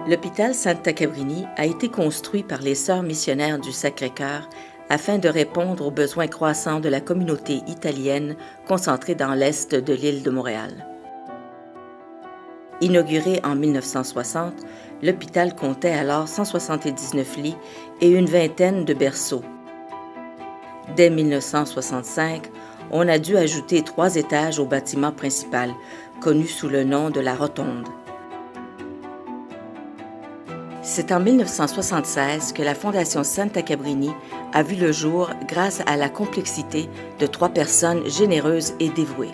L'hôpital Santa Cabrini a été construit par les Sœurs missionnaires du Sacré-Cœur afin de répondre aux besoins croissants de la communauté italienne concentrée dans l'est de l'île de Montréal. Inauguré en 1960, l'hôpital comptait alors 179 lits et une vingtaine de berceaux. Dès 1965, on a dû ajouter 3 étages au bâtiment principal, connu sous le nom de la Rotonde. C'est en 1976 que la Fondation Santa Cabrini a vu le jour grâce à la complexité de 3 personnes généreuses et dévouées.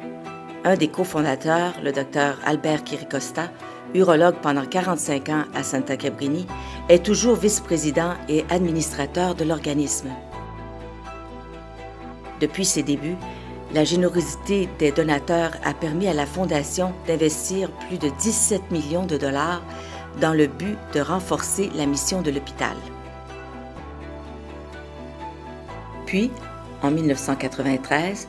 Un des cofondateurs, le Dr Albert Chiricosta, urologue pendant 45 ans à Santa Cabrini, est toujours vice-président et administrateur de l'organisme. Depuis ses débuts, la générosité des donateurs a permis à la Fondation d'investir plus de 17 millions de dollars dans le but de renforcer la mission de l'hôpital. Puis, en 1993,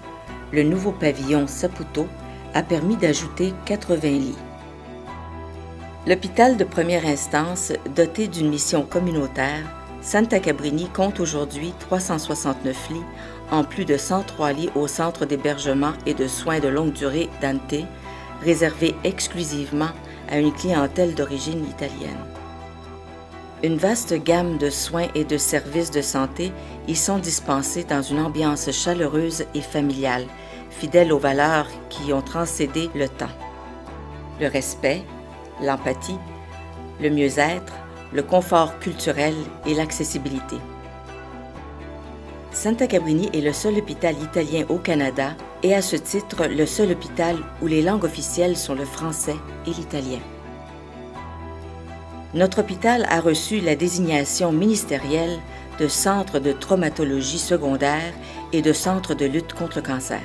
le nouveau pavillon Saputo a permis d'ajouter 80 lits. L'hôpital de première instance, doté d'une mission communautaire, Santa Cabrini compte aujourd'hui 369 lits, en plus de 103 lits au centre d'hébergement et de soins de longue durée Dante, réservé exclusivement à une clientèle d'origine italienne. Une vaste gamme de soins et de services de santé y sont dispensés dans une ambiance chaleureuse et familiale, fidèle aux valeurs qui ont transcédé le temps. Le respect, l'empathie, le mieux-être, le confort culturel et l'accessibilité. Santa Cabrini est le seul hôpital italien au Canada et à ce titre le seul hôpital où les langues officielles sont le français et l'italien. Notre hôpital a reçu la désignation ministérielle de centre de traumatologie secondaire et de centre de lutte contre le cancer.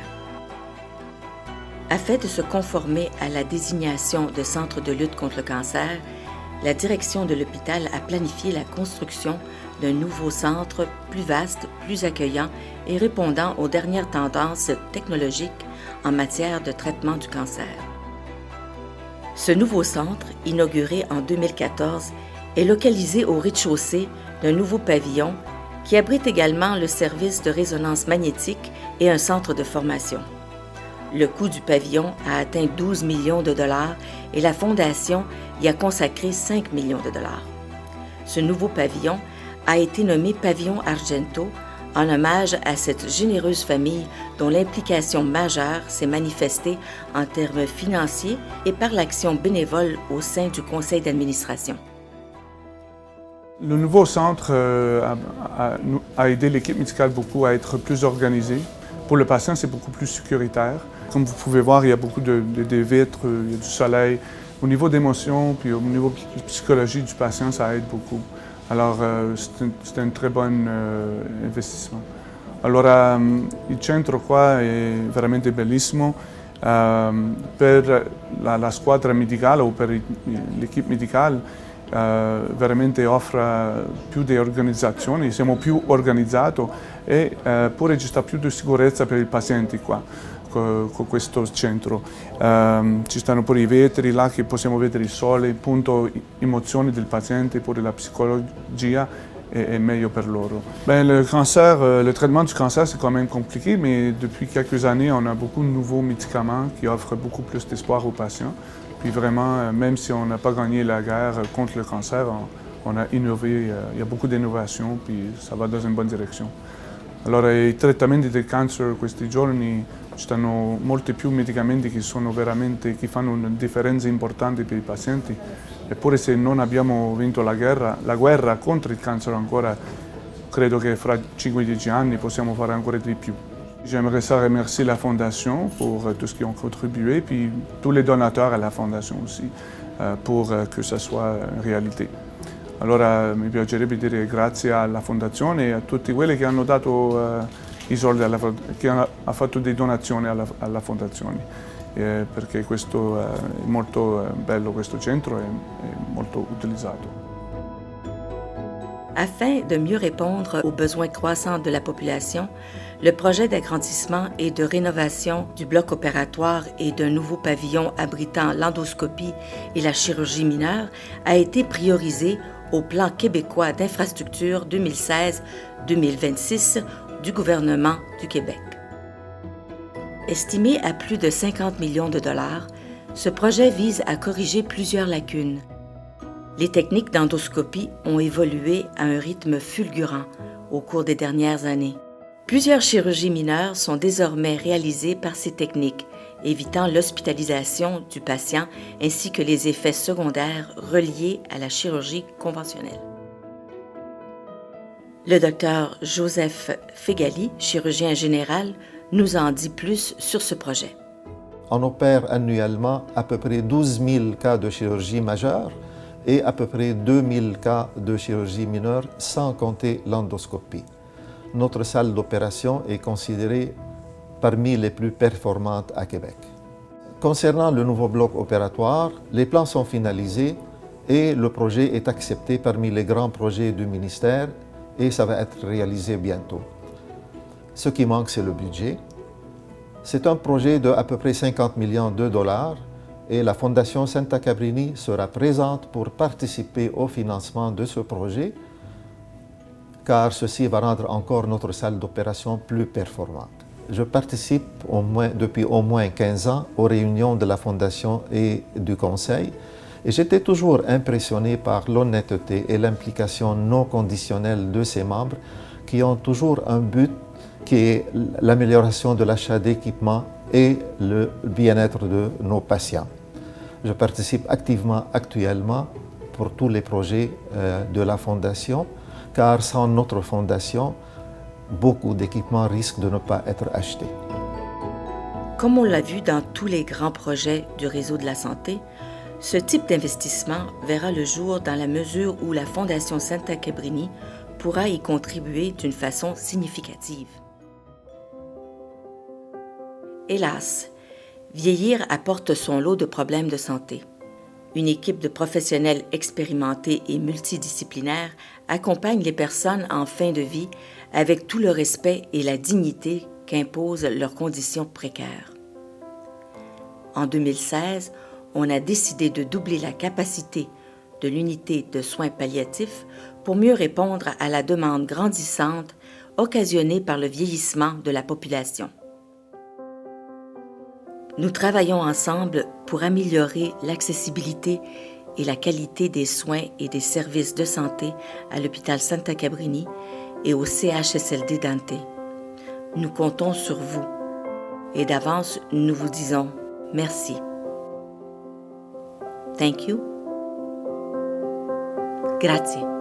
Afin de se conformer à la désignation de centre de lutte contre le cancer, la direction de l'hôpital a planifié la construction d'un nouveau centre plus vaste, plus accueillant et répondant aux dernières tendances technologiques en matière de traitement du cancer. Ce nouveau centre, inauguré en 2014, est localisé au rez-de-chaussée d'un nouveau pavillon qui abrite également le service de résonance magnétique et un centre de formation. Le coût du pavillon a atteint 12 millions de dollars et la Fondation y a consacré 5 millions de dollars. Ce nouveau pavillon a été nommé Pavillon Argento en hommage à cette généreuse famille dont l'implication majeure s'est manifestée en termes financiers et par l'action bénévole au sein du conseil d'administration. Le nouveau centre a aidé l'équipe médicale beaucoup à être plus organisée. Pour le patient, c'est beaucoup plus sécuritaire. Comme vous pouvez voir, il y a beaucoup de vitres, il y a du soleil. Au niveau d'émotion, puis au niveau de psychologie du patient, ça aide beaucoup. Alors, c'est un très bon investissement. Allora, il centro qua è veramente bellissimo. Per la squadra medicale o per l'equipe médicale, veramente offre più di organizzazione, siamo più organizzati e pure ci sta più di sicurezza per i pazienti qua con questo centro. Ci stanno pure i vetri là che possiamo vedere il sole, appunto emozioni del paziente, pure la psicologia est meilleur pour loro. Le cancer, le traitement du cancer, c'est quand même compliqué, mais depuis quelques années, on a beaucoup de nouveaux médicaments qui offrent beaucoup plus d'espoir aux patients. Puis vraiment, même si on n'a pas gagné la guerre contre le cancer, on a innové, il y a beaucoup d'innovations, puis ça va dans une bonne direction. Allora, i trattamenti del cancer questi giorni ci stanno molti più medicamenti che fanno una differenza importante per i pazienti. Eppure se non abbiamo vinto la guerra contro il cancer ancora, credo che fra 5-10 anni possiamo fare ancora di più. J'aimerais ça remercier la Fondation pour tout ce qu'ils ont contribué, puis tous les donateurs à la Fondation aussi, pour que ça soit une réalité. Allora mi piacerebbe dire grazie alla Fondazione e a tutti quelli che hanno dato i soldi, che hanno fatto delle donazioni alla Fondazione, perché questo è molto bello, questo centro è molto utilizzato. Afin de mieux répondre aux besoins croissants de la population, le projet d'agrandissement et de rénovation du bloc opératoire et d'un nouveau pavillon abritant l'endoscopie et la chirurgie mineure a été priorisé au plan québécois d'infrastructure 2016-2026 du gouvernement du Québec. Estimé à plus de 50 millions de dollars, ce projet vise à corriger plusieurs lacunes. Les techniques d'endoscopie ont évolué à un rythme fulgurant au cours des dernières années. Plusieurs chirurgies mineures sont désormais réalisées par ces techniques, évitant l'hospitalisation du patient ainsi que les effets secondaires reliés à la chirurgie conventionnelle. Le Dr Joseph Fegali, chirurgien général, nous en dit plus sur ce projet. On opère annuellement à peu près 12 000 cas de chirurgie majeure et à peu près 2 000 cas de chirurgie mineure, sans compter l'endoscopie. Notre salle d'opération est considérée parmi les plus performantes à Québec. Concernant le nouveau bloc opératoire, les plans sont finalisés et le projet est accepté parmi les grands projets du ministère et ça va être réalisé bientôt. Ce qui manque, c'est le budget. C'est un projet de à peu près 50 millions de dollars et la Fondation Santa Cabrini sera présente pour participer au financement de ce projet, car ceci va rendre encore notre salle d'opération plus performante. Je participe depuis au moins 15 ans aux réunions de la Fondation et du Conseil, et j'étais toujours impressionné par l'honnêteté et l'implication non conditionnelle de ses membres qui ont toujours un but qui est l'amélioration de l'achat d'équipements et le bien-être de nos patients. Je participe activement actuellement pour tous les projets de la Fondation, car sans notre Fondation, beaucoup d'équipements risquent de ne pas être achetés. Comme on l'a vu dans tous les grands projets du réseau de la santé, ce type d'investissement verra le jour dans la mesure où la Fondation Santa Cabrini pourra y contribuer d'une façon significative. Hélas, vieillir apporte son lot de problèmes de santé. Une équipe de professionnels expérimentés et multidisciplinaires accompagne les personnes en fin de vie avec tout le respect et la dignité qu'imposent leurs conditions précaires. En 2016, on a décidé de doubler la capacité de l'unité de soins palliatifs pour mieux répondre à la demande grandissante occasionnée par le vieillissement de la population. Nous travaillons ensemble pour améliorer l'accessibilité et la qualité des soins et des services de santé à l'hôpital Santa Cabrini et au CHSLD Dante. Nous comptons sur vous et d'avance, nous vous disons merci. Thank you. Grazie.